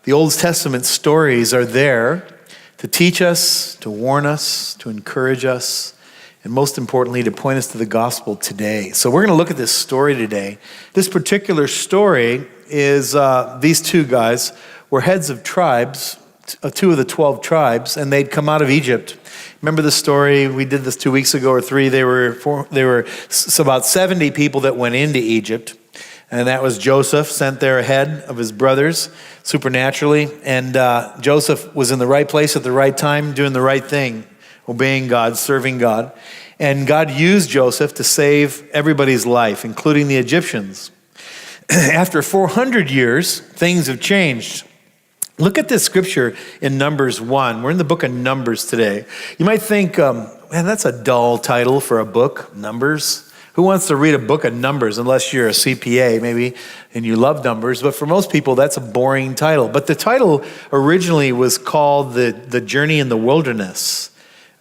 The Old Testament stories are there to teach us, to warn us, to encourage us, and most importantly, to point us to the gospel today. So we're going to look at this story today. This particular story is these two guys were heads of tribes, two of the 12 tribes, and they'd come out of Egypt. Remember the story? We did this 2 weeks ago or three. There were about 70 people that went into Egypt. And that was Joseph, sent there ahead of his brothers supernaturally. And Joseph was in the right place at the right time, doing the right thing, obeying God, serving God. And God used Joseph to save everybody's life, including the Egyptians. After 400 years, things have changed. Look at this scripture in Numbers 1. We're in the book of Numbers today. You might think, man, that's a dull title for a book, Numbers. Who wants to read a book of Numbers unless you're a CPA maybe and you love numbers? But for most people, that's a boring title. But the title originally was called The Journey in the Wilderness,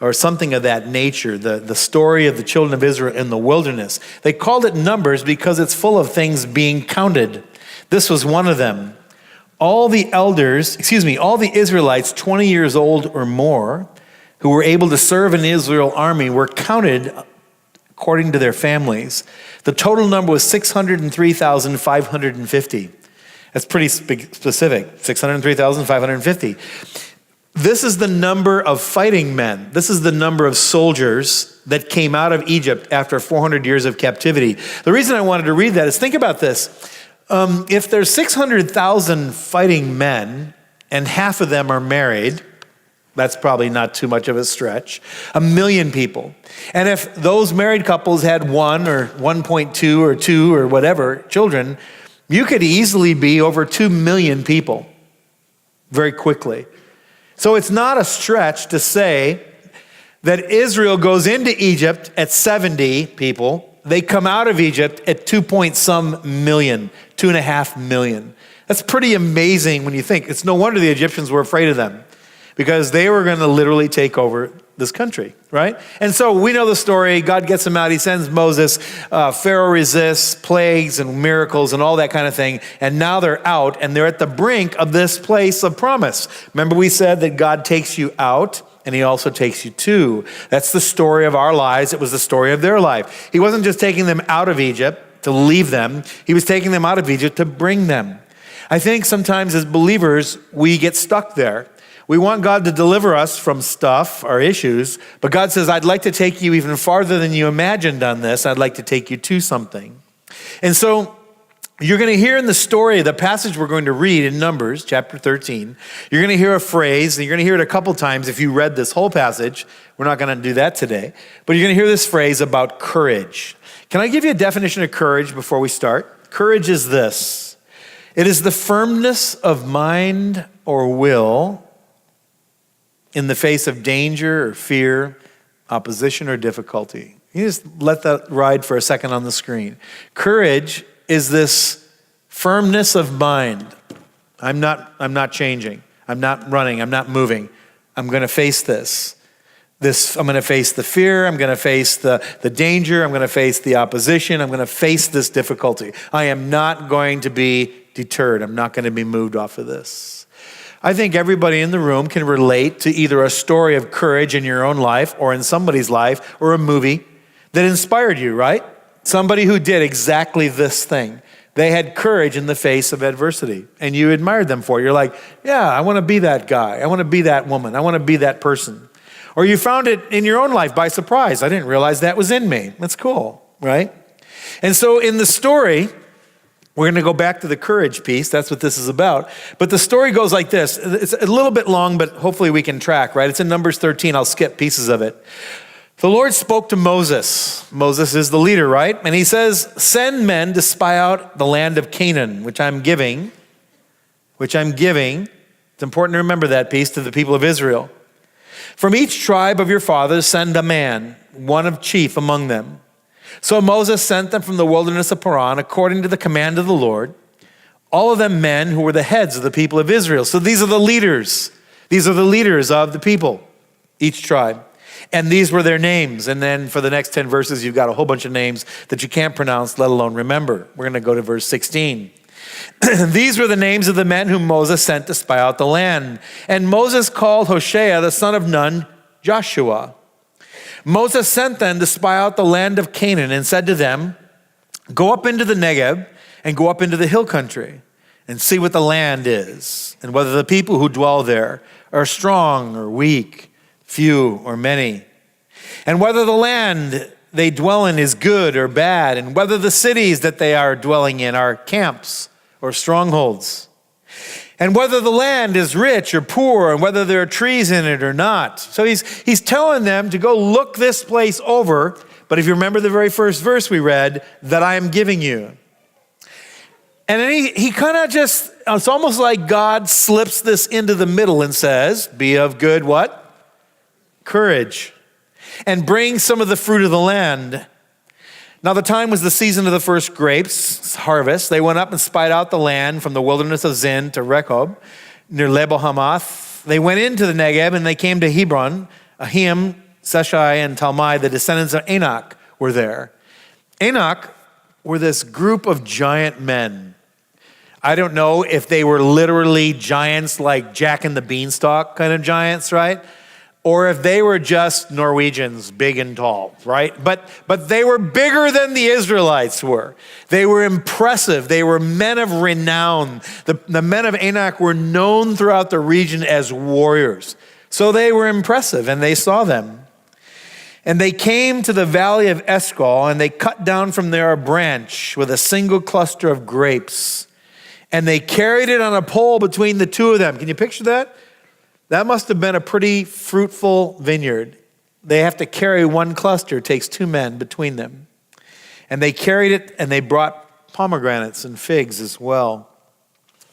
or something of that nature, the story of the children of Israel in the wilderness. They called it Numbers because it's full of things being counted. This was one of them. All the Israelites 20 years old or more who were able to serve in the Israel army were counted according to their families. The total number was 603,550. That's pretty specific, 603,550. This is the number of fighting men. This is the number of soldiers that came out of Egypt after 400 years of captivity. The reason I wanted to read that is, think about this. If there's 600,000 fighting men and half of them are married, that's probably not too much of a stretch. 1 million people. And if those married couples had 1 or 1.2 or 2 or whatever children, you could easily be over 2 million people very quickly. So it's not a stretch to say that Israel goes into Egypt at 70 people. They come out of Egypt at 2.some million, 2.5 million. That's pretty amazing when you think. It's no wonder the Egyptians were afraid of them, because they were going to literally take over this country, right? And so we know the story. God gets them out. He sends Moses. Pharaoh resists, plagues and miracles and all that kind of thing. And now they're out, and they're at the brink of this place of promise. Remember, we said that God takes you out, and he also takes you to. That's the story of our lives. It was the story of their life. He wasn't just taking them out of Egypt to leave them. He was taking them out of Egypt to bring them. I think sometimes as believers, we get stuck there. We want God to deliver us from stuff, our issues, but God says, I'd like to take you even farther than you imagined on this. I'd like to take you to something. And so you're going to hear in the story, the passage we're going to read in Numbers, chapter 13, you're going to hear a phrase, and you're going to hear it a couple times if you read this whole passage. We're not going to do that today. But you're going to hear this phrase about courage. Can I give you a definition of courage before we start? Courage is this. It is the firmness of mind or will in the face of danger or fear, opposition or difficulty. You just let that ride for a second on the screen. Courage is this firmness of mind. I'm not changing. I'm not running. I'm not moving. I'm going to face this. I'm going to face the fear. I'm going to face the danger. I'm going to face the opposition. I'm going to face this difficulty. I am not going to be deterred. I'm not going to be moved off of this. I think everybody in the room can relate to either a story of courage in your own life or in somebody's life or a movie that inspired you, right? Somebody who did exactly this thing. They had courage in the face of adversity, and you admired them for it. You're like, yeah, I want to be that guy. I want to be that woman. I want to be that person. Or you found it in your own life by surprise. I didn't realize that was in me. That's cool, right? And so in the story, we're going to go back to the courage piece. That's what this is about. But the story goes like this. It's a little bit long, but hopefully we can track, right? It's in Numbers 13. I'll skip pieces of it. The Lord spoke to Moses. Moses is the leader, right? And he says, send men to spy out the land of Canaan, which I'm giving. It's important to remember that piece to the people of Israel. From each tribe of your fathers, send a man, one of chief among them. So Moses sent them from the wilderness of Paran according to the command of the Lord, all of them men who were the heads of the people of Israel. So these are the leaders. These are the leaders of the people, each tribe. And these were their names. And then for the next 10 verses, you've got a whole bunch of names that you can't pronounce, let alone remember. We're going to go to verse 16. These were the names of the men whom Moses sent to spy out the land. And Moses called Hoshea, the son of Nun, Joshua. Moses sent them to spy out the land of Canaan and said to them, go up into the Negeb and go up into the hill country and see what the land is, and whether the people who dwell there are strong or weak, few or many, and whether the land they dwell in is good or bad, and whether the cities that they are dwelling in are camps or strongholds, and whether the land is rich or poor, and whether there are trees in it or not. So he's telling them to go look this place over, but if you remember the very first verse we read, that I am giving you. And then he kind of just, it's almost like God slips this into the middle and says, be of good what? Courage. And bring some of the fruit of the land. Now the time was the season of the first grapes harvest. They went up and spied out the land from the wilderness of Zin to Rehob, near Lebo Hamath. They went into the Negeb and they came to Hebron. Ahim, Seshai, and Talmai, the descendants of Anak, were there. Anak were this group of giant men. I don't know if they were literally giants like Jack and the Beanstalk kind of giants, right? Or if they were just Norwegians, big and tall, right? But they were bigger than the Israelites were. They were impressive. They were men of renown. The men of Anak were known throughout the region as warriors. So they were impressive, and they saw them. And they came to the valley of Eshcol, and they cut down from there a branch with a single cluster of grapes. And they carried it on a pole between the two of them. Can you picture that? That must have been a pretty fruitful vineyard. They have to carry one cluster. It takes two men between them. And they carried it, and they brought pomegranates and figs as well.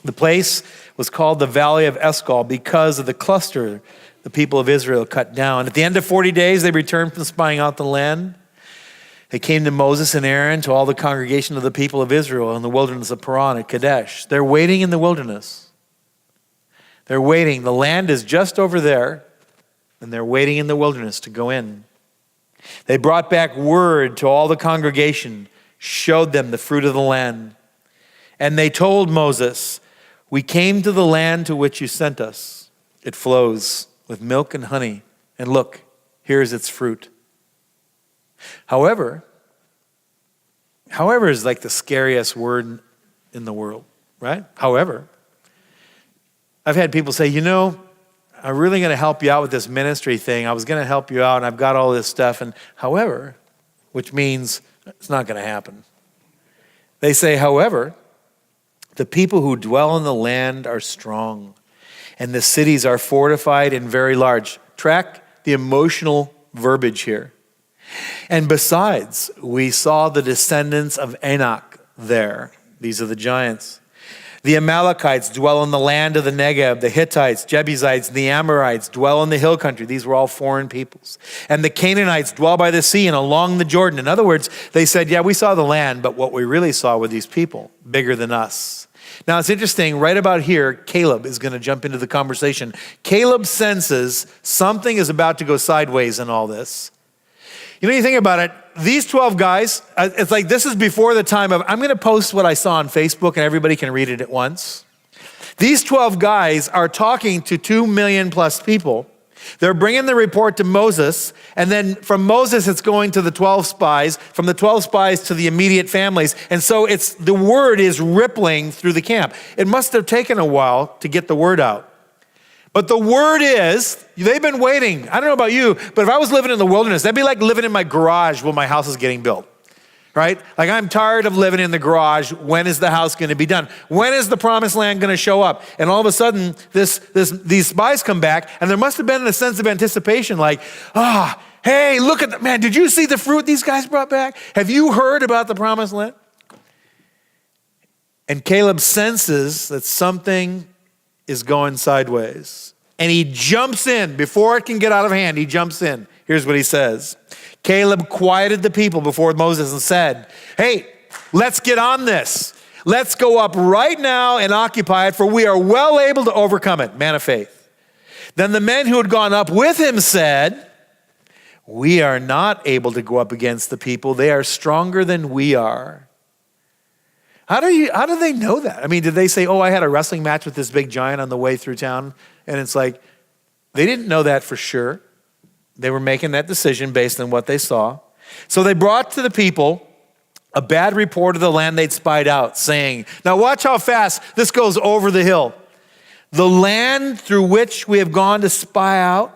The place was called the Valley of Eshcol because of the cluster the people of Israel cut down. At the end of 40 days, they returned from spying out the land. They came to Moses and Aaron, to all the congregation of the people of Israel in the wilderness of Paran at Kadesh. They're waiting in the wilderness. They're waiting. The land is just over there, and they're waiting in the wilderness to go in. They brought back word to all the congregation, showed them the fruit of the land. And they told Moses, we came to the land to which you sent us. It flows with milk and honey. And look, here's its fruit. However is like the scariest word in the world, right? However. I've had people say, I'm really going to help you out with this ministry thing. I was going to help you out, and I've got all this stuff. And however, which means it's not going to happen. They say, however, the people who dwell in the land are strong, and the cities are fortified and very large. Track the emotional verbiage here. And besides, we saw the descendants of Anak there. These are the giants. The Amalekites dwell in the land of the Negeb. The Hittites, Jebusites, and the Amorites dwell in the hill country. These were all foreign peoples. And the Canaanites dwell by the sea and along the Jordan. In other words, they said, yeah, we saw the land, but what we really saw were these people, bigger than us. Now, it's interesting, right about here, Caleb is going to jump into the conversation. Caleb senses something is about to go sideways in all this. You think about it, these 12 guys, it's like this is before the time of, I'm going to post what I saw on Facebook and everybody can read it at once. These 12 guys are talking to 2 million plus people. They're bringing the report to Moses, and then from Moses it's going to the 12 spies, from the 12 spies to the immediate families. And so the word is rippling through the camp. It must have taken a while to get the word out. But the word is, they've been waiting. I don't know about you, but if I was living in the wilderness, that'd be like living in my garage while my house is getting built, right? Like I'm tired of living in the garage. When is the house going to be done? When is the promised land going to show up? And all of a sudden, these spies come back, and there must have been a sense of anticipation like, hey, look at man, did you see the fruit these guys brought back? Have you heard about the promised land? And Caleb senses that something is going sideways. And he jumps in. Before it can get out of hand, he jumps in. Here's what he says. Caleb quieted the people before Moses and said, hey, let's get on this. Let's go up right now and occupy it, for we are well able to overcome it. Man of faith. Then the men who had gone up with him said, we are not able to go up against the people. They are stronger than we are. How do they know that? I mean, did they say, oh, I had a wrestling match with this big giant on the way through town? And it's like, they didn't know that for sure. They were making that decision based on what they saw. So they brought to the people a bad report of the land they'd spied out, saying, now watch how fast this goes over the hill. The land through which we have gone to spy out,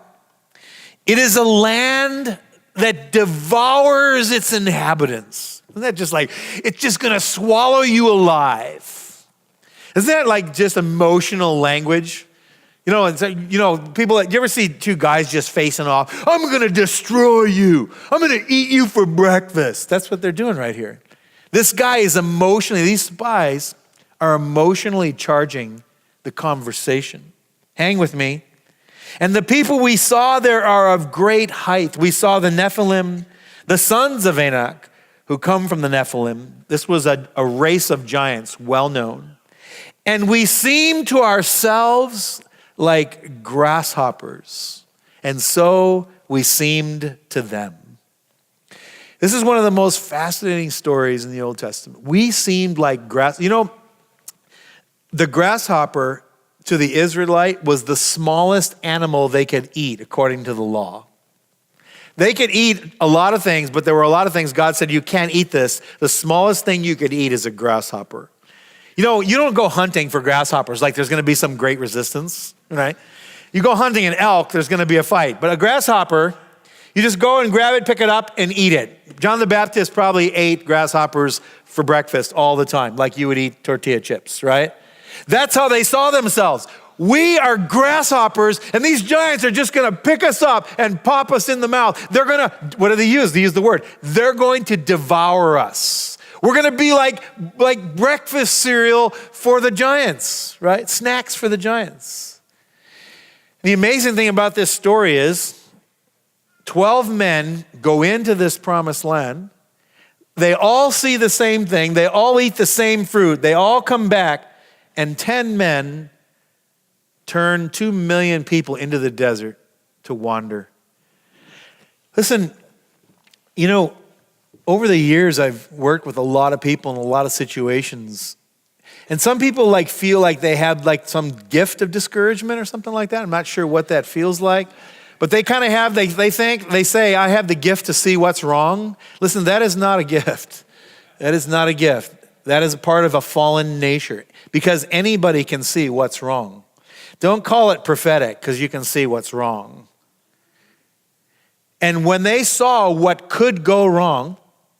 it is a land that devours its inhabitants. Isn't that just like, it's just going to swallow you alive? Isn't that like just emotional language? You know, people, you ever see two guys just facing off? I'm going to destroy you. I'm going to eat you for breakfast. That's what they're doing right here. This guy is these spies are emotionally charging the conversation. Hang with me. And the people we saw there are of great height. We saw the Nephilim, the sons of Anak, who come from the Nephilim. This was a race of giants, well known. And we seemed to ourselves like grasshoppers, and so we seemed to them. This is one of the most fascinating stories in the Old Testament. We seemed like grass. You know, the grasshopper to the Israelite was the smallest animal they could eat according to the law. They could eat a lot of things, but there were a lot of things God said, you can't eat this. The smallest thing you could eat is a grasshopper. You know, you don't go hunting for grasshoppers like there's going to be some great resistance, right? You go hunting an elk, there's going to be a fight. But a grasshopper, you just go and grab it, pick it up, and eat it. John the Baptist probably ate grasshoppers for breakfast all the time, like you would eat tortilla chips, right? That's how they saw themselves. We are grasshoppers, and these giants are just going to pick us up and pop us in the mouth. They're going to, what do they use? They use the word. They're going to devour us. We're going to be like breakfast cereal for the giants, right? Snacks for the giants. The amazing thing about this story is 12 men go into this promised land. They all see the same thing. They all eat the same fruit. They all come back, and 10 men turn 2 million people into the desert to wander. Listen, you know, over the years, I've worked with a lot of people in a lot of situations. And some people feel like they have some gift of discouragement or something like that. I'm not sure what that feels like. But they kind of have, they say, I have the gift to see what's wrong. Listen, that is not a gift. That is not a gift. That is a part of a fallen nature. Because anybody can see what's wrong. Don't call it prophetic, because you can see what's wrong. And when they saw what could go wrong,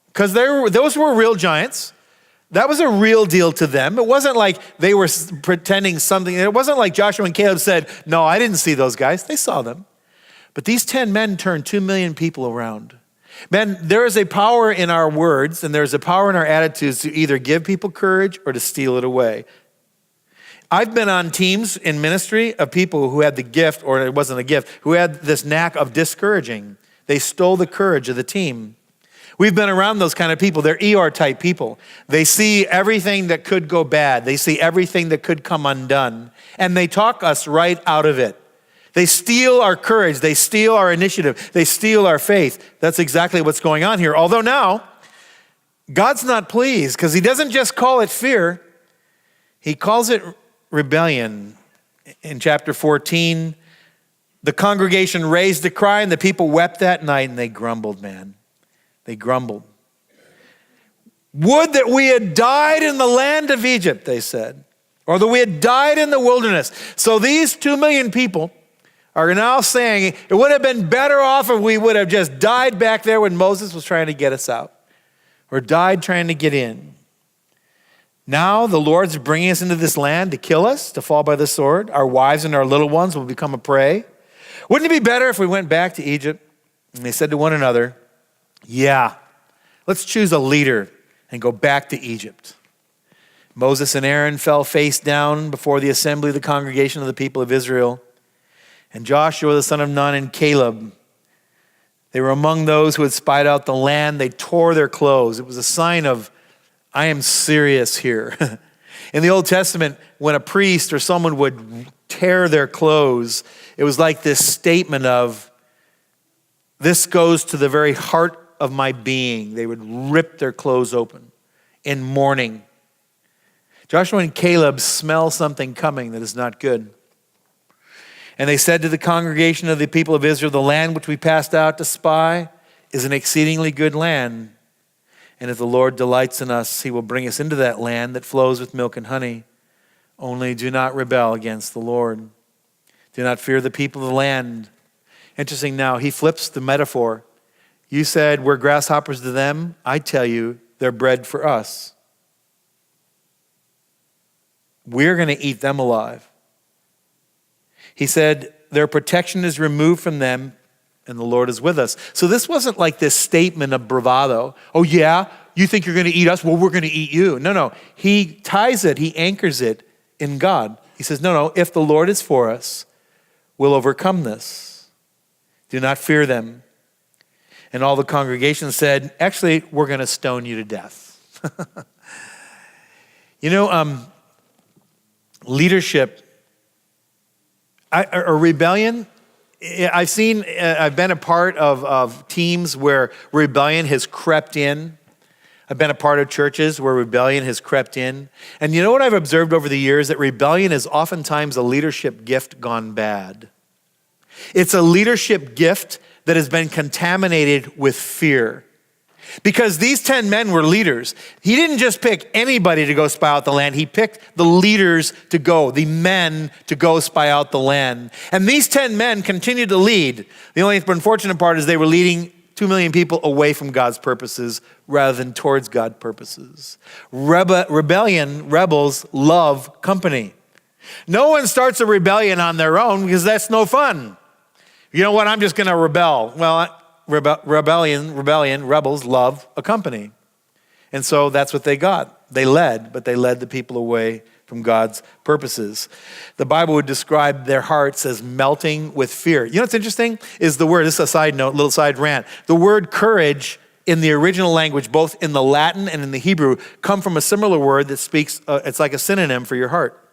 because those were real giants. That was a real deal to them. It wasn't like they were pretending something. It wasn't like Joshua and Caleb said, no, I didn't see those guys. They saw them. But these 10 men turned 2 million people around. Man, there is a power in our words, and there's a power in our attitudes to either give people courage or to steal it away. I've been on teams in ministry of people who had the gift, or it wasn't a gift, who had this knack of discouraging. They stole the courage of the team. We've been around those kind of people. They're Eeyore type people. They see everything that could go bad. They see everything that could come undone. And they talk us right out of it. They steal our courage. They steal our initiative. They steal our faith. That's exactly what's going on here. Although now, God's not pleased because he doesn't just call it fear. He calls it rebellion. In chapter 14, the congregation raised a cry and the people wept that night and they grumbled, man. They grumbled. Would that we had died in the land of Egypt, they said, or that we had died in the wilderness. So these 2 million people are now saying it would have been better off if we would have just died back there when Moses was trying to get us out, or died trying to get in. Now the Lord's bringing us into this land to kill us, to fall by the sword. Our wives and our little ones will become a prey. Wouldn't it be better if we went back to Egypt? And they said to one another, yeah, let's choose a leader and go back to Egypt. Moses and Aaron fell face down before the assembly of the congregation of the people of Israel. And Joshua, the son of Nun, and Caleb, they were among those who had spied out the land. They tore their clothes. It was a sign of, I am serious here. In the Old Testament, when a priest or someone would tear their clothes, it was like this statement of, this goes to the very heart of my being. They would rip their clothes open in mourning. Joshua and Caleb smell something coming that is not good. And they said to the congregation of the people of Israel, the land which we passed out to spy is an exceedingly good land. And if the Lord delights in us, he will bring us into that land that flows with milk and honey. Only do not rebel against the Lord. Do not fear the people of the land. Interesting now, he flips the metaphor. You said we're grasshoppers to them. I tell you, they're bread for us. We're going to eat them alive. He said, their protection is removed from them, and the Lord is with us. So this wasn't like this statement of bravado. Oh yeah, you think you're going to eat us? Well, we're going to eat you. No. He ties it, he anchors it in God. He says, no, if the Lord is for us, we'll overcome this. Do not fear them. And all the congregation said, actually, we're going to stone you to death. Leadership, a rebellion, I've been a part of teams where rebellion has crept in. I've been a part of churches where rebellion has crept in. And you know what I've observed over the years? That rebellion is oftentimes a leadership gift gone bad. It's a leadership gift that has been contaminated with fear. Because these 10 men were leaders. He didn't just pick anybody to go spy out the land. He picked the leaders to go, the men to go spy out the land. And these 10 men continued to lead. The only unfortunate part is they were leading 2 million people away from God's purposes rather than towards God's purposes. Rebels love company. No one starts a rebellion on their own because that's no fun. You know what? I'm just going to rebel. Well, rebels love a company. And so that's what they got. They led the people away from God's purposes. The Bible would describe their hearts as melting with fear. You know what's interesting is the word, this is a side note, little side rant. The word courage in the original language, both in the Latin and in the Hebrew, come from a similar word that speaks, it's like a synonym for your heart.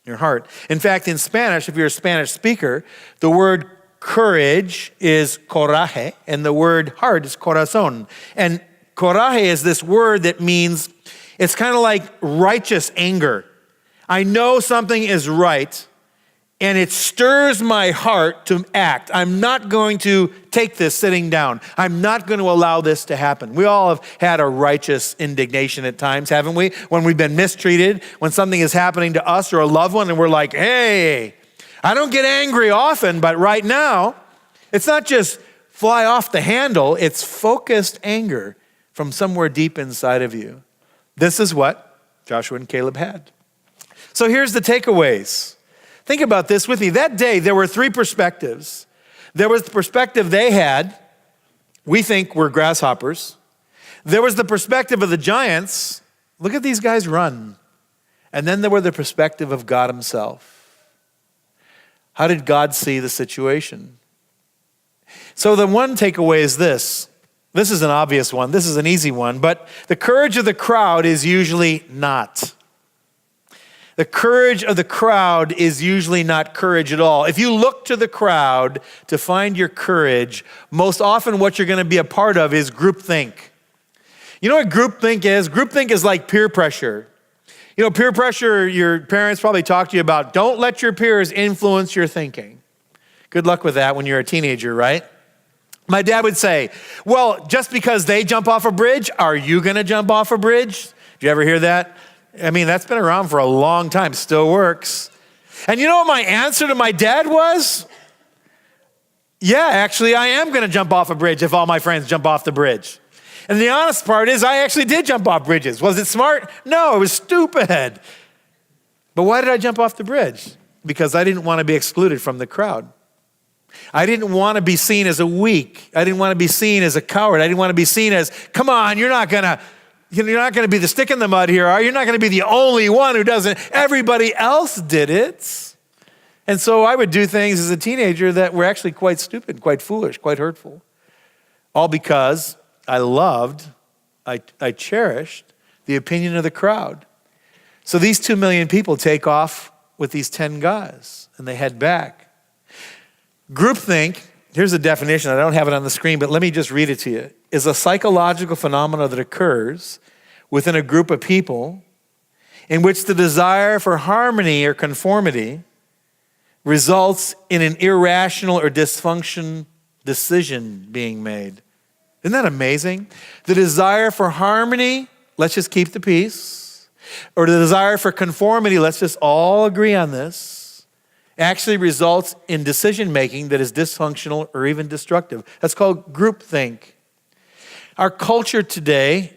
Your heart. In fact, in Spanish, if you're a Spanish speaker, the word courage is coraje, and the word heart is corazón. And coraje is this word that means, it's kind of like righteous anger. I know something is right, and it stirs my heart to act. I'm not going to take this sitting down. I'm not going to allow this to happen. We all have had a righteous indignation at times, haven't we? When we've been mistreated, when something is happening to us or a loved one, and we're like, hey, I don't get angry often, but right now, it's not just fly off the handle, it's focused anger from somewhere deep inside of you. This is what Joshua and Caleb had. So here's the takeaways. Think about this with me. That day, there were 3 perspectives. There was the perspective they had, we think we're grasshoppers. There was the perspective of the giants, look at these guys run. And then there was the perspective of God himself. How did God see the situation? So the one takeaway is this. This is an obvious one. This is an easy one. But the courage of the crowd is usually not. The courage of the crowd is usually not courage at all. If you look to the crowd to find your courage, most often what you're going to be a part of is groupthink. You know what groupthink is? Groupthink is like peer pressure. You know, peer pressure, your parents probably talk to you about, don't let your peers influence your thinking. Good luck with that when you're a teenager, right? My dad would say, well, just because they jump off a bridge, are you going to jump off a bridge? Did you ever hear that? I mean, that's been around for a long time, still works. And you know what my answer to my dad was? Yeah, actually, I am going to jump off a bridge if all my friends jump off the bridge. And the honest part is I actually did jump off bridges. Was it smart? No, it was stupid. But why did I jump off the bridge? Because I didn't want to be excluded from the crowd. I didn't want to be seen as a weak. I didn't want to be seen as a coward. I didn't want to be seen as, come on, you're not going to be the stick in the mud here, are you? You're not going to be the only one who doesn't. Everybody else did it. And so I would do things as a teenager that were actually quite stupid, quite foolish, quite hurtful. All because I loved, I cherished the opinion of the crowd. So these 2 million people take off with these 10 guys and they head back. Groupthink, here's a definition. I don't have it on the screen, but let me just read it to you. Is a psychological phenomenon that occurs within a group of people in which the desire for harmony or conformity results in an irrational or dysfunction decision being made. Isn't that amazing? The desire for harmony, let's just keep the peace, or the desire for conformity, let's just all agree on this, actually results in decision making that is dysfunctional or even destructive. That's called groupthink. Our culture today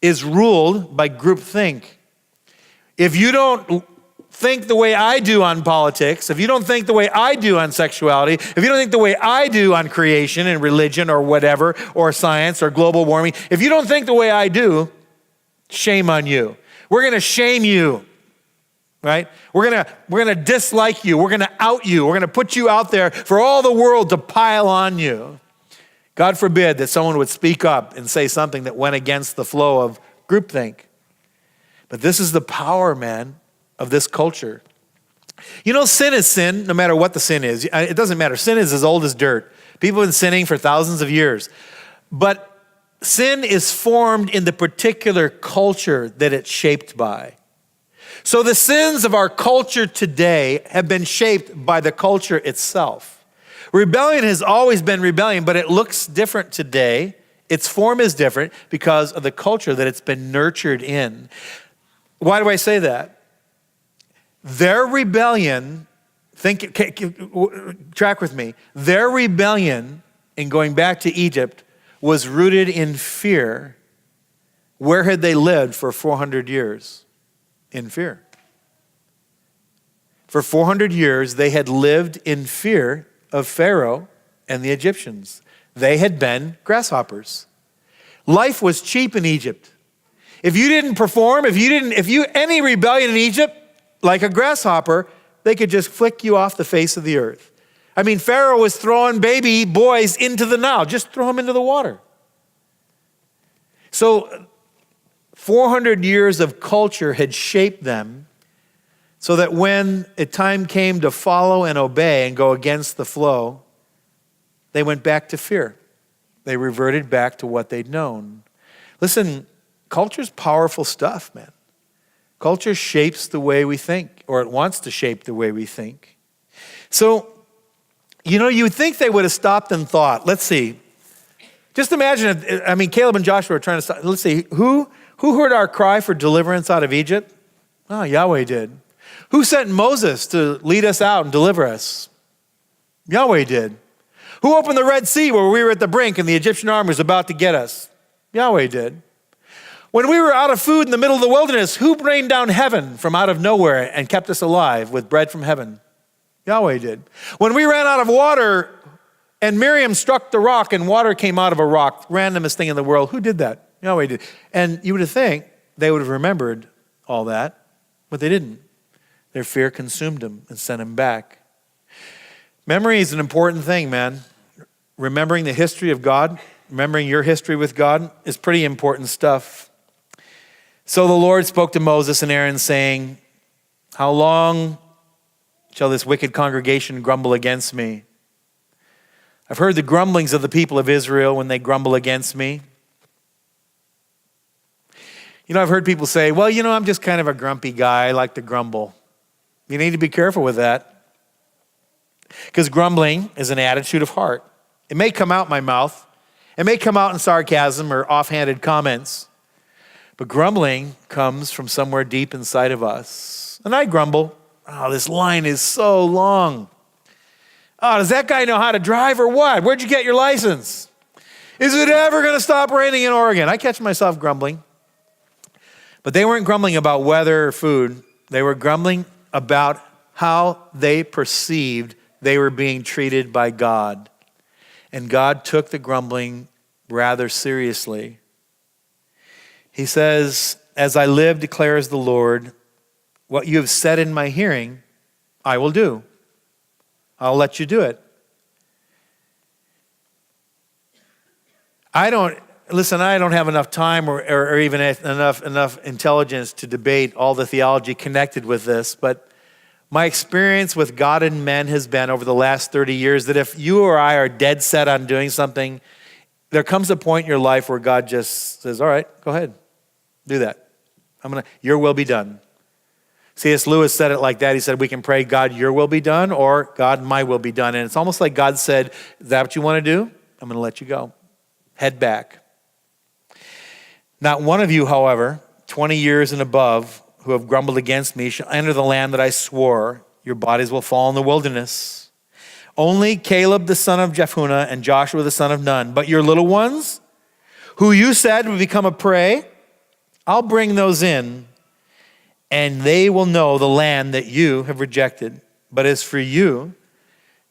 is ruled by groupthink. If you don't think the way I do on politics, if you don't think the way I do on sexuality, if you don't think the way I do on creation and religion or whatever, or science or global warming, if you don't think the way I do, shame on you. We're going to shame you, right? We're going to dislike you. We're going to out you. We're going to put you out there for all the world to pile on you. God forbid that someone would speak up and say something that went against the flow of groupthink. But this is the power, man, of this culture. You know, sin is sin, no matter what the sin is. It doesn't matter. Sin is as old as dirt. People have been sinning for thousands of years. But sin is formed in the particular culture that it's shaped by. So the sins of our culture today have been shaped by the culture itself. Rebellion has always been rebellion, but it looks different today. Its form is different because of the culture that it's been nurtured in. Why do I say that? Their rebellion, track with me, their rebellion in going back to Egypt was rooted in fear. Where had they lived for 400 years? In fear. For 400 years, they had lived in fear of Pharaoh and the Egyptians. They had been grasshoppers. Life was cheap in Egypt. If you didn't perform, any rebellion in Egypt, like a grasshopper, they could just flick you off the face of the earth. I mean, Pharaoh was throwing baby boys into the Nile. Just throw them into the water. So 400 years of culture had shaped them so that when a time came to follow and obey and go against the flow, they went back to fear. They reverted back to what they'd known. Listen, culture's powerful stuff, man. Culture shapes the way we think, or it wants to shape the way we think. So, you know, you would think they would have stopped and thought. Let's see. Just imagine, Caleb and Joshua are trying to stop. Let's see, who heard our cry for deliverance out of Egypt? Oh, Yahweh did. Who sent Moses to lead us out and deliver us? Yahweh did. Who opened the Red Sea where we were at the brink and the Egyptian army was about to get us? Yahweh did. When we were out of food in the middle of the wilderness, who rained down heaven from out of nowhere and kept us alive with bread from heaven? Yahweh did. When we ran out of water and Miriam struck the rock and water came out of a rock, randomest thing in the world, who did that? Yahweh did. And you would think they would have remembered all that, but they didn't. Their fear consumed them and sent them back. Memory is an important thing, man. Remembering the history of God, remembering your history with God is pretty important stuff. So the Lord spoke to Moses and Aaron saying, how long shall this wicked congregation grumble against me? I've heard the grumblings of the people of Israel when they grumble against me. You know, I've heard people say, well, you know, I'm just kind of a grumpy guy. I like to grumble. You need to be careful with that. Because grumbling is an attitude of heart. It may come out my mouth. It may come out in sarcasm or offhanded comments. But grumbling comes from somewhere deep inside of us. And I grumble. Oh, this line is so long. Oh, does that guy know how to drive or what? Where'd you get your license? Is it ever going to stop raining in Oregon? I catch myself grumbling. But they weren't grumbling about weather or food. They were grumbling about how they perceived they were being treated by God. And God took the grumbling rather seriously. He says, as I live, declares the Lord, what you have said in my hearing, I will do. I'll let you do it. I don't have enough time or even enough intelligence to debate all the theology connected with this, but my experience with God and men has been over the last 30 years that if you or I are dead set on doing something, there comes a point in your life where God just says, all right, go ahead, do that. Your will be done. C.S. Lewis said it like that. He said, we can pray, God, your will be done, or God, my will be done. And it's almost like God said, is that what you want to do? I'm going to let you go. Head back. Not one of you, however, 20 years and above, who have grumbled against me, shall enter the land that I swore. Your bodies will fall in the wilderness. Only Caleb the son of Jephunneh and Joshua the son of Nun. But your little ones, who you said would become a prey, I'll bring those in, and they will know the land that you have rejected. But as for you,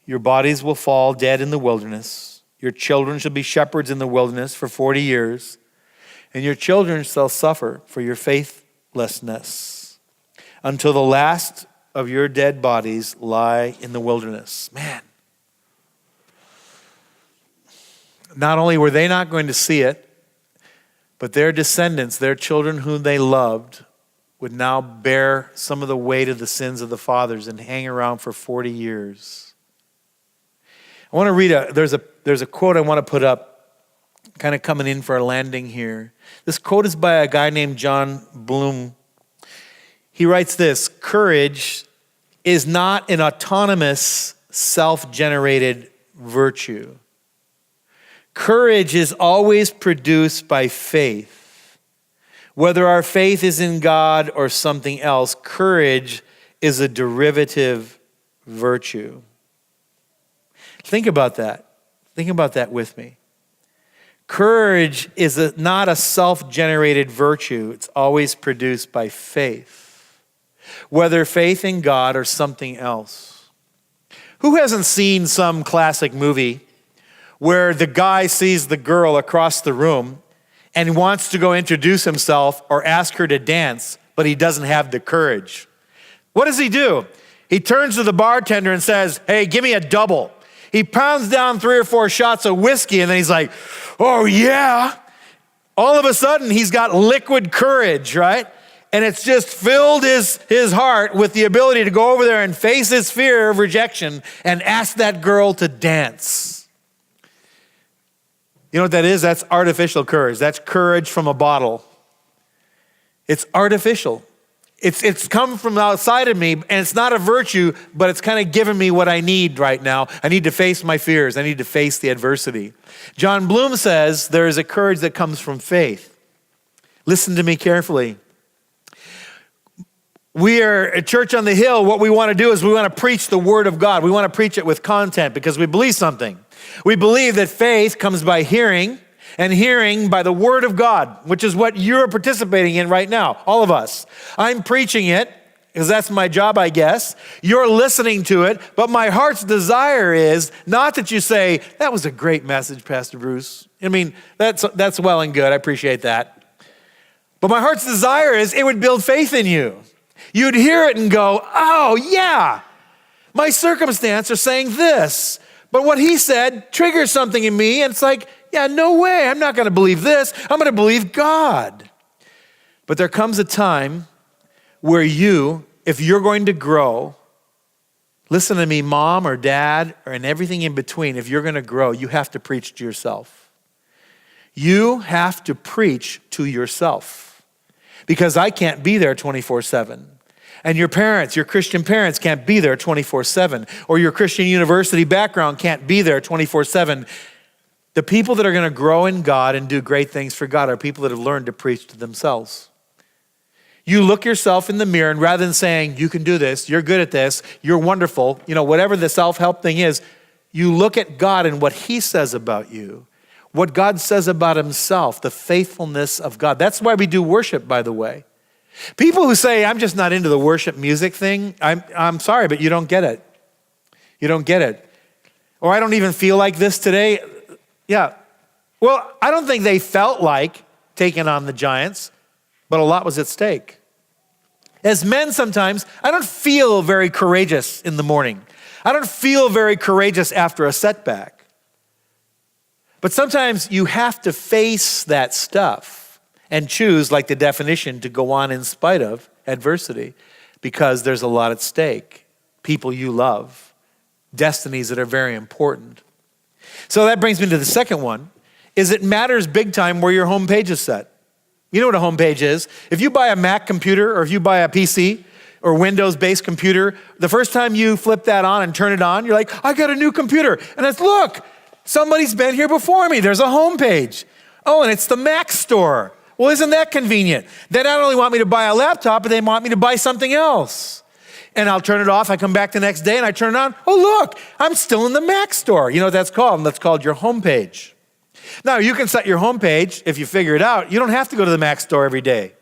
your bodies will fall dead in the wilderness. Your children shall be shepherds in the wilderness for 40 years, and your children shall suffer for your faithlessness until the last of your dead bodies lie in the wilderness. Man. Not only were they not going to see it, but their descendants, their children whom they loved, would now bear some of the weight of the sins of the fathers and hang around for 40 years. I want to read there's a quote I want to put up, kind of coming in for a landing here. This quote is by a guy named John Bloom. He writes this: courage is not an autonomous, self-generated virtue. Courage is always produced by faith. Whether our faith is in God or something else, courage is a derivative virtue. Think about that. Think about that with me. Courage is not a self-generated virtue. It's always produced by faith. Whether faith in God or something else. Who hasn't seen some classic movie where the guy sees the girl across the room and wants to go introduce himself or ask her to dance, but he doesn't have the courage? What does he do? He turns to the bartender and says, hey, give me a double. He pounds down 3 or 4 shots of whiskey, and then he's like, oh yeah. All of a sudden, he's got liquid courage, right? And it's just filled his heart with the ability to go over there and face his fear of rejection and ask that girl to dance. You know what that is? That's artificial courage. That's courage from a bottle. It's artificial. It's come from outside of me, and it's not a virtue, but it's kind of given me what I need right now. I need to face my fears. I need to face the adversity. John Bloom says there is a courage that comes from faith. Listen to me carefully. We are at Church on the Hill. What we want to do is we want to preach the Word of God. We want to preach it with content because we believe something. We believe that faith comes by hearing, and hearing by the Word of God, which is what you're participating in right now, all of us. I'm preaching it because that's my job, I guess. You're listening to it, but my heart's desire is not that you say, that was a great message, Pastor Bruce. I mean, that's well and good. I appreciate that. But my heart's desire is it would build faith in you. You'd hear it and go, oh yeah, my circumstance are saying this, but what he said triggers something in me, and it's like, yeah, no way, I'm not going to believe this. I'm going to believe God. But there comes a time where if you're going to grow, listen to me, mom or dad, and everything in between, if you're going to grow, you have to preach to yourself. You have to preach to yourself. Because I can't be there 24/7. And your parents, your Christian parents can't be there 24/7. Or your Christian university background can't be there 24/7. The people that are going to grow in God and do great things for God are people that have learned to preach to themselves. You look yourself in the mirror, and rather than saying, you can do this, you're good at this, you're wonderful, whatever the self-help thing is, you look at God and what he says about you, what God says about himself, the faithfulness of God. That's why we do worship, by the way. People who say, I'm just not into the worship music thing, I'm sorry, but you don't get it. You don't get it. Or I don't even feel like this today. Yeah. Well, I don't think they felt like taking on the giants, but a lot was at stake. As men sometimes, I don't feel very courageous in the morning. I don't feel very courageous after a setback. But sometimes you have to face that stuff and choose, like the definition, to go on in spite of adversity because there's a lot at stake. People you love, destinies that are very important. So that brings me to the second one, is it matters big time where your homepage is set. You know what a homepage is. If you buy a Mac computer or if you buy a PC or Windows-based computer, the first time you flip that on and turn it on, you're like, I got a new computer. And it's, look, somebody's been here before me. There's a homepage. Oh, and it's the Mac store. Well, isn't that convenient? They not only want me to buy a laptop, but they want me to buy something else. And I'll turn it off. I come back the next day and I turn it on. Oh, look, I'm still in the Mac store. You know what that's called? That's called your homepage. Now, you can set your homepage, if you figure it out. You don't have to go to the Mac store every day.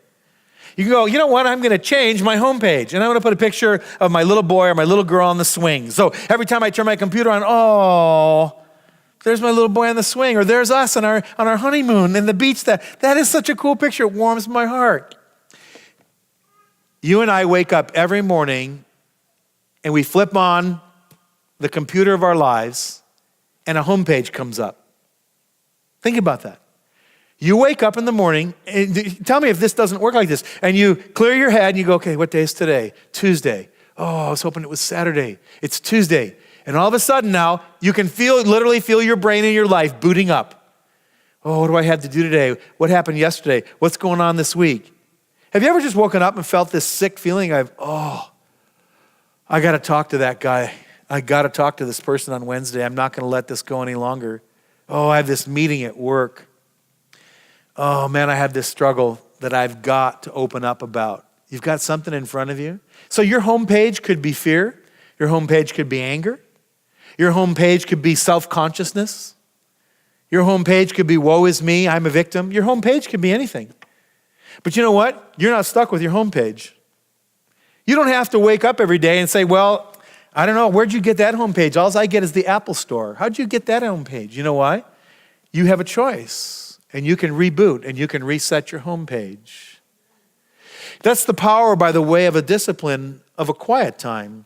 You can go, you know what, I'm going to change my homepage. And I'm going to put a picture of my little boy or my little girl on the swing. So every time I turn my computer on, oh, there's my little boy on the swing. Or there's us on our honeymoon in the beach. That is such a cool picture. It warms my heart. You and I wake up every morning and we flip on the computer of our lives and a homepage comes up. Think about that. You wake up in the morning, and tell me if this doesn't work like this, and you clear your head and you go, okay, what day is today? Tuesday. Oh, I was hoping it was Saturday. It's Tuesday. And all of a sudden now, you can literally feel your brain and your life booting up. Oh, what do I have to do today? What happened yesterday? What's going on this week? Have you ever just woken up and felt this sick feeling of, oh, I got to talk to that guy. I got to talk to this person on Wednesday. I'm not going to let this go any longer. Oh, I have this meeting at work. Oh, man, I have this struggle that I've got to open up about. You've got something in front of you. So your homepage could be fear. Your homepage could be anger. Your homepage could be self-consciousness. Your homepage could be woe is me, I'm a victim. Your homepage could be anything. But you know what? You're not stuck with your homepage. You don't have to wake up every day and say, well, I don't know, where'd you get that homepage? All I get is the Apple Store. How'd you get that homepage? You know why? You have a choice, and you can reboot, and you can reset your homepage. That's the power, by the way, of a discipline of a quiet time.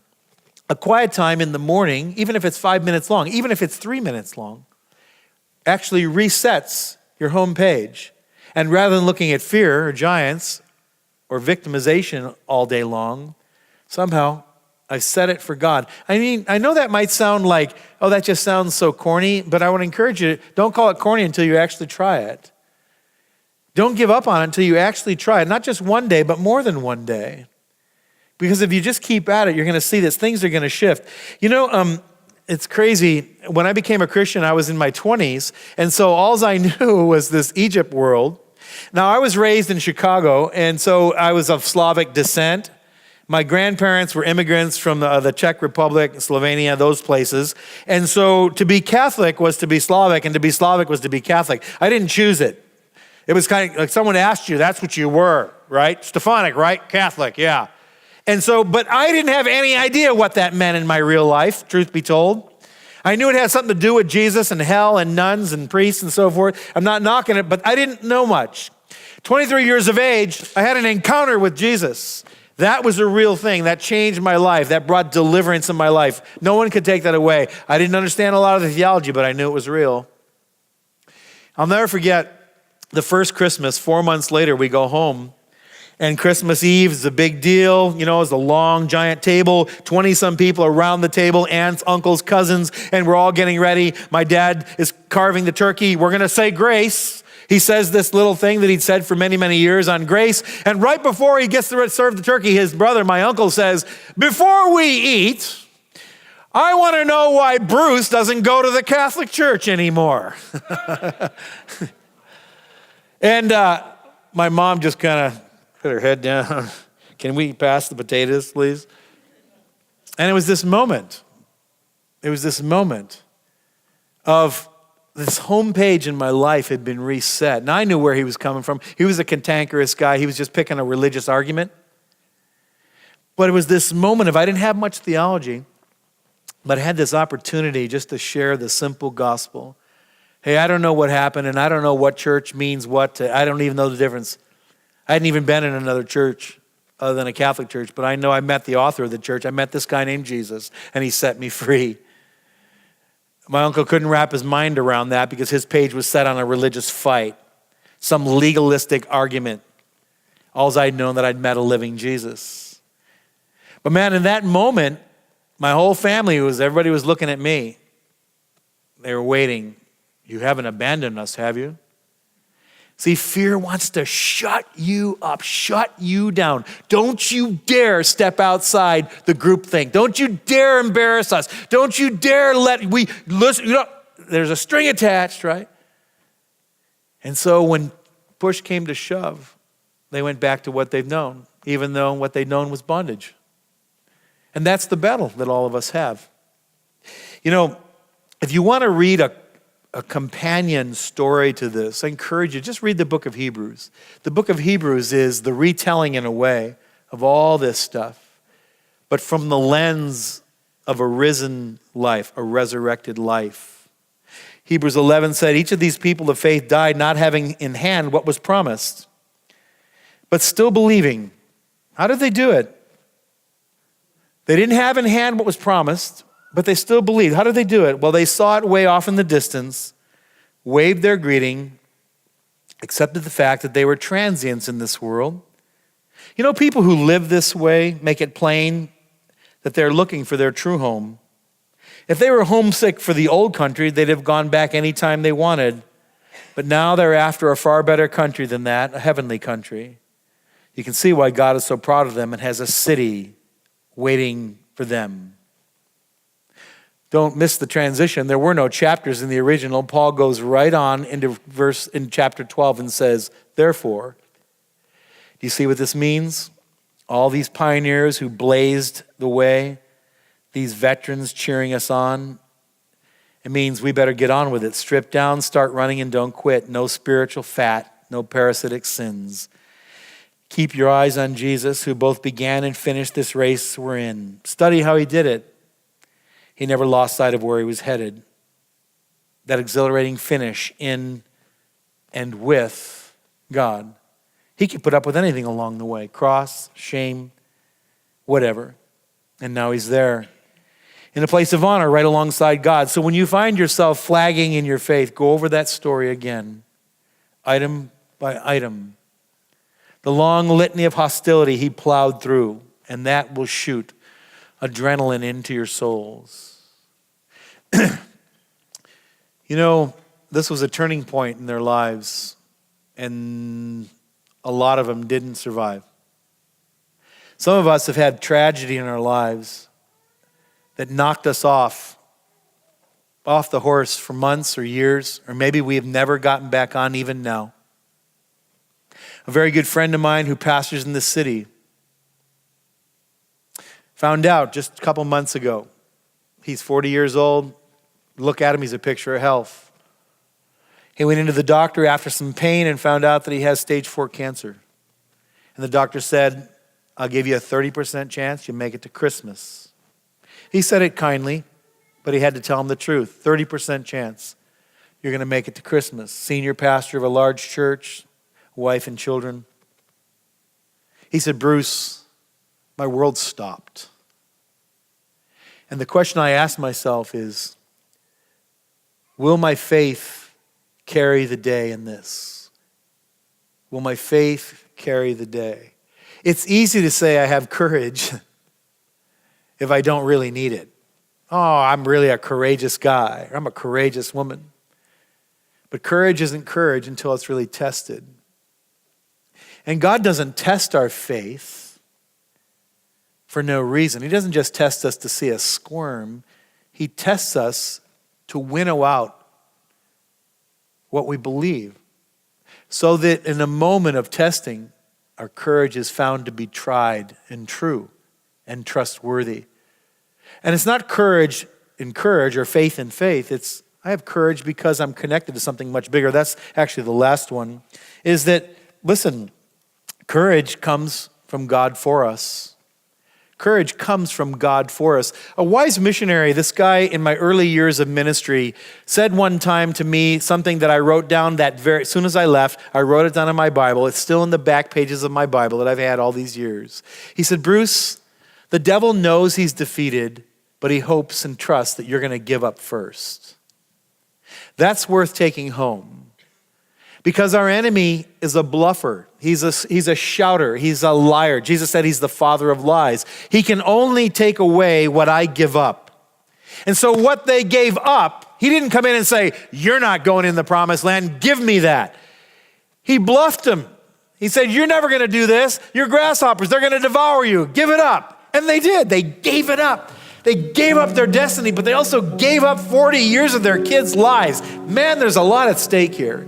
A quiet time in the morning, even if it's 5 minutes long, even if it's 3 minutes long, actually resets your homepage. And rather than looking at fear or giants or victimization all day long, somehow I've set it for God. I mean, I know that might sound like, oh, that just sounds so corny, but I would encourage you, don't call it corny until you actually try it. Don't give up on it until you actually try it. Not just one day, but more than one day. Because if you just keep at it, you're going to see that things are going to shift. You know, it's crazy. When I became a Christian, I was in my 20s, and so all I knew was this Egypt world. Now, I was raised in Chicago, and so I was of Slavic descent. My grandparents were immigrants from the Czech Republic, Slovenia, those places. And so to be Catholic was to be Slavic, and to be Slavic was to be Catholic. I didn't choose it. It was kind of like someone asked you, that's what you were, right? Stefanik, right? Catholic, yeah. And so, but I didn't have any idea what that meant in my real life, truth be told. I knew it had something to do with Jesus and hell and nuns and priests and so forth. I'm not knocking it, but I didn't know much. 23 years of age, I had an encounter with Jesus. That was a real thing. That changed my life. That brought deliverance in my life. No one could take that away. I didn't understand a lot of the theology, but I knew it was real. I'll never forget the first Christmas. 4 months later, we go home. And Christmas Eve is a big deal. You know, it's a long, giant table, 20-some people around the table, aunts, uncles, cousins, and we're all getting ready. My dad is carving the turkey. We're going to say grace. He says this little thing that he'd said for many, many years on grace. And right before he gets to serve the turkey, his brother, my uncle, says, before we eat, I want to know why Bruce doesn't go to the Catholic Church anymore. And my mom just kind of put her head down. Can we pass the potatoes, please? And it was this moment. It was this moment of this homepage in my life had been reset. And I knew where he was coming from. He was a cantankerous guy. He was just picking a religious argument. But it was this moment of, I didn't have much theology, but I had this opportunity just to share the simple gospel. Hey, I don't know what happened, and I don't know what church means what. I don't even know the difference. I hadn't even been in another church other than a Catholic church, but I know I met the author of the church. I met this guy named Jesus, and he set me free. My uncle couldn't wrap his mind around that because his page was set on a religious fight, some legalistic argument. All I'd known that I'd met a living Jesus. But man, in that moment, my whole family everybody was looking at me. They were waiting. You haven't abandoned us, have you? See, fear wants to shut you up, shut you down. Don't you dare step outside the group thing. Don't you dare embarrass us. Don't you dare listen. There's a string attached, right? And so when push came to shove, they went back to what they've known, even though what they'd known was bondage. And that's the battle that all of us have. If you want to read a companion story to this, I encourage you, just read the book of Hebrews. The book of Hebrews is the retelling in a way of all this stuff, but from the lens of a risen life, a resurrected life. Hebrews 11 said, each of these people of faith died not having in hand what was promised, but still believing. How did they do it? They didn't have in hand what was promised, but they still believed. How did they do it? Well, they saw it way off in the distance, waved their greeting, accepted the fact that they were transients in this world. People who live this way make it plain that they're looking for their true home. If they were homesick for the old country, they'd have gone back anytime they wanted. But now they're after a far better country than that, a heavenly country. You can see why God is so proud of them and has a city waiting for them. Don't miss the transition. There were no chapters in the original. Paul goes right on into verse in chapter 12 and says, therefore, do you see what this means? All these pioneers who blazed the way, these veterans cheering us on, it means we better get on with it. Strip down, start running, and don't quit. No spiritual fat, no parasitic sins. Keep your eyes on Jesus, who both began and finished this race we're in. Study how he did it. He never lost sight of where he was headed. That exhilarating finish in and with God. He could put up with anything along the way. Cross, shame, whatever. And now he's there in a place of honor right alongside God. So when you find yourself flagging in your faith, go over that story again, item by item. The long litany of hostility he plowed through, and that will shoot adrenaline into your souls. This was a turning point in their lives, and a lot of them didn't survive. Some of us have had tragedy in our lives that knocked us off the horse for months or years, or maybe we have never gotten back on even now. A very good friend of mine who pastors in this city found out just a couple months ago. He's 40 years old. Look at him, he's a picture of health. He went into the doctor after some pain and found out that he has stage 4 cancer. And the doctor said, I'll give you a 30% chance you make it to Christmas. He said it kindly, but he had to tell him the truth. 30% chance you're going to make it to Christmas. Senior pastor of a large church, wife and children. He said, Bruce, my world stopped. And the question I asked myself is, will my faith carry the day in this? Will my faith carry the day? It's easy to say I have courage if I don't really need it. Oh, I'm really a courageous guy. Or I'm a courageous woman. But courage isn't courage until it's really tested. And God doesn't test our faith for no reason. He doesn't just test us to see us squirm. He tests us to winnow out what we believe, so that in a moment of testing, our courage is found to be tried and true and trustworthy. And it's not courage in courage or faith in faith. It's I have courage because I'm connected to something much bigger. That's actually the last one, is that, listen, courage comes from God for us. Courage comes from God for us. A wise missionary, this guy in my early years of ministry, said one time to me something that I wrote down as soon as I left. I wrote it down in my Bible. It's still in the back pages of my Bible that I've had all these years. He said, Bruce, the devil knows he's defeated, but he hopes and trusts that you're going to give up first. That's worth taking home. Because our enemy is a bluffer. He's a shouter. He's a liar. Jesus said he's the father of lies. He can only take away what I give up. And so what they gave up, he didn't come in and say, you're not going in the promised land. Give me that. He bluffed him. He said, you're never going to do this. You're grasshoppers. They're going to devour you. Give it up. And they did. They gave it up. They gave up their destiny, but they also gave up 40 years of their kids' lives. Man, there's a lot at stake here.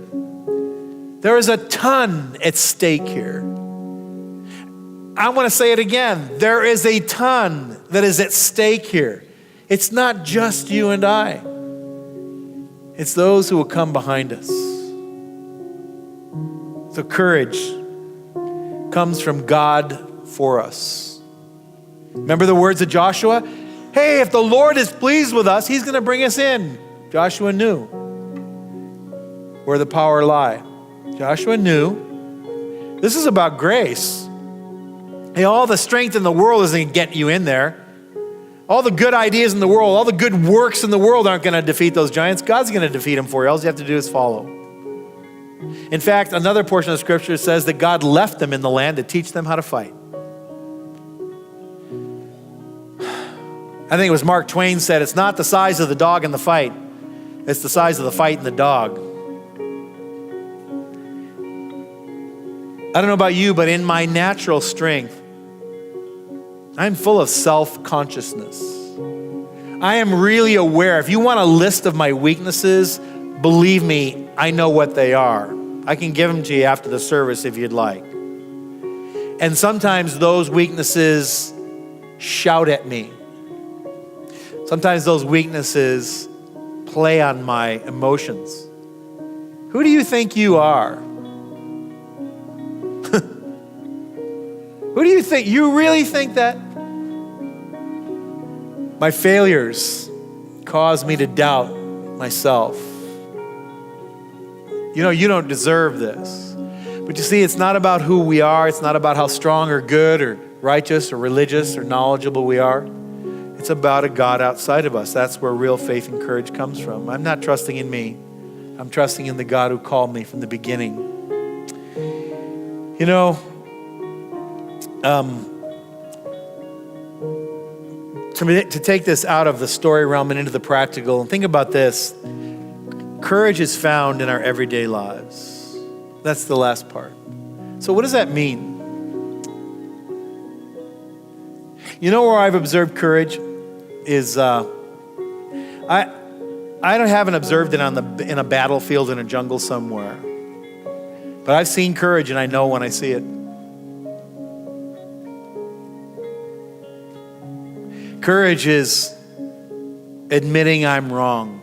There is a ton at stake here. I want to say it again. There is a ton that is at stake here. It's not just you and I. It's those who will come behind us. So courage comes from God for us. Remember the words of Joshua? Hey, if the Lord is pleased with us, he's going to bring us in. Joshua knew where the power lay. Joshua knew this is about grace. Hey, all the strength in the world isn't going to get you in there. All the good ideas in the world, all the good works in the world aren't going to defeat those giants. God's going to defeat them for you. All you have to do is follow. In fact, another portion of Scripture says that God left them in the land to teach them how to fight. I think it was Mark Twain said, it's not the size of the dog in the fight, it's the size of the fight in the dog. I don't know about you, but in my natural strength, I'm full of self-consciousness. I am really aware. If you want a list of my weaknesses, believe me, I know what they are. I can give them to you after the service if you'd like. And sometimes those weaknesses shout at me. Sometimes those weaknesses play on my emotions. Who do you think you are? Who do you think? You really think that? My failures cause me to doubt myself. You know, you don't deserve this. But you see, it's not about who we are. It's not about how strong or good or righteous or religious or knowledgeable we are. It's about a God outside of us. That's where real faith and courage comes from. I'm not trusting in me. I'm trusting in the God who called me from the beginning. You know, to take this out of the story realm and into the practical, and think about this. Courage is found in our everyday lives. That's the last part. So what does that mean? You know where I've observed courage is, I haven't observed it in a battlefield in a jungle somewhere. But I've seen courage and I know when I see it. Courage is admitting I'm wrong.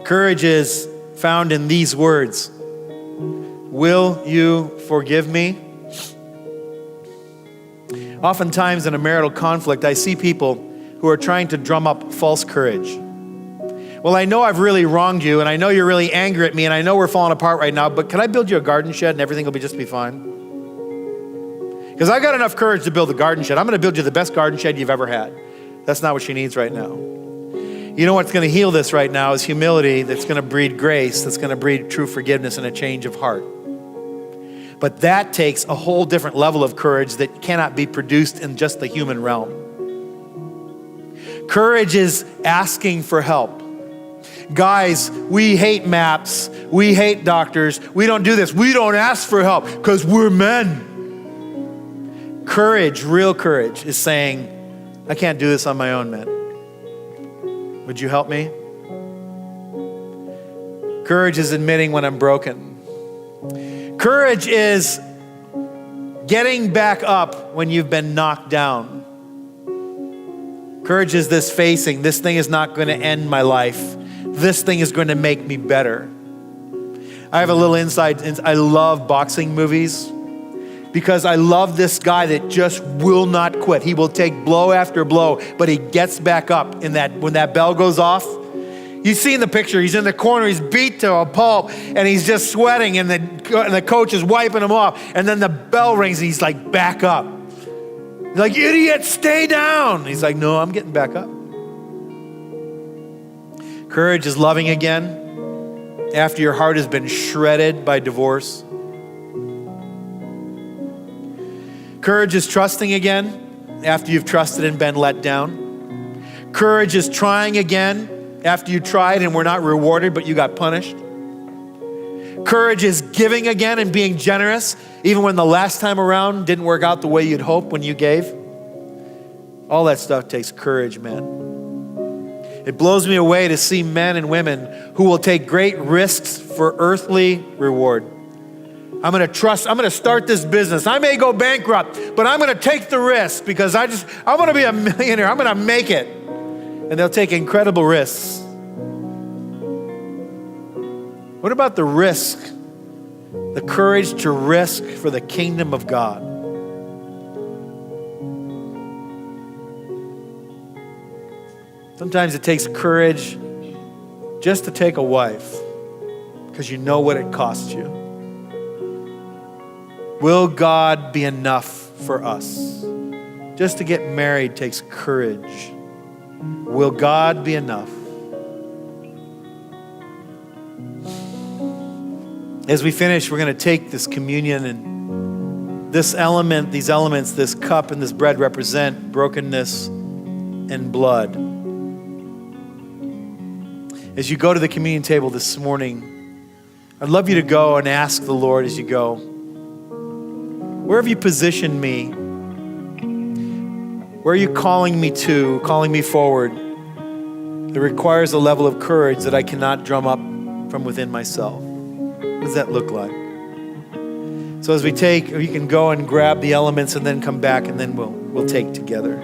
Courage is found in these words. Will you forgive me? Oftentimes in a marital conflict, I see people who are trying to drum up false courage. Well, I know I've really wronged you, and I know you're really angry at me, and I know we're falling apart right now, but can I build you a garden shed and everything will just be fine? Because I got enough courage to build a garden shed. I'm going to build you the best garden shed you've ever had. That's not what she needs right now. You know what's going to heal this right now is humility that's going to breed grace, that's going to breed true forgiveness and a change of heart. But that takes a whole different level of courage that cannot be produced in just the human realm. Courage is asking for help. Guys, we hate maps. We hate doctors. We don't do this. We don't ask for help because we're men. Courage, real courage, is saying, I can't do this on my own, man. Would you help me? Courage is admitting when I'm broken. Courage is getting back up when you've been knocked down. Courage is this facing, this thing is not going to end my life. This thing is going to make me better. I have a little insight. I love boxing movies because I love this guy that just will not quit. He will take blow after blow, but he gets back up when that bell goes off. You see in the picture, he's in the corner, he's beat to a pulp, and he's just sweating, and the coach is wiping him off, and then the bell rings, and he's like, back up. He's like, idiot, stay down. He's like, no, I'm getting back up. Courage is loving again after your heart has been shredded by divorce. Courage is trusting again after you've trusted and been let down. Courage is trying again after you tried and were not rewarded, but you got punished. Courage is giving again and being generous, even when the last time around didn't work out the way you'd hoped when you gave. All that stuff takes courage, man. It blows me away to see men and women who will take great risks for earthly reward. I'm going to start this business. I may go bankrupt, but I'm going to take the risk because I want to be a millionaire. I'm going to make it. And they'll take incredible risks. What about the risk, the courage to risk for the kingdom of God? Sometimes it takes courage just to take a wife because you know what it costs you. Will God be enough for us? Just to get married takes courage. Will God be enough? As we finish, we're going to take this communion, and these elements, this cup and this bread represent brokenness and blood. As you go to the communion table this morning, I'd love you to go and ask the Lord as you go, where have you positioned me? Where are you calling me to, calling me forward? It requires a level of courage that I cannot drum up from within myself. What does that look like? So as we take, you can go and grab the elements and then come back, and then we'll take together.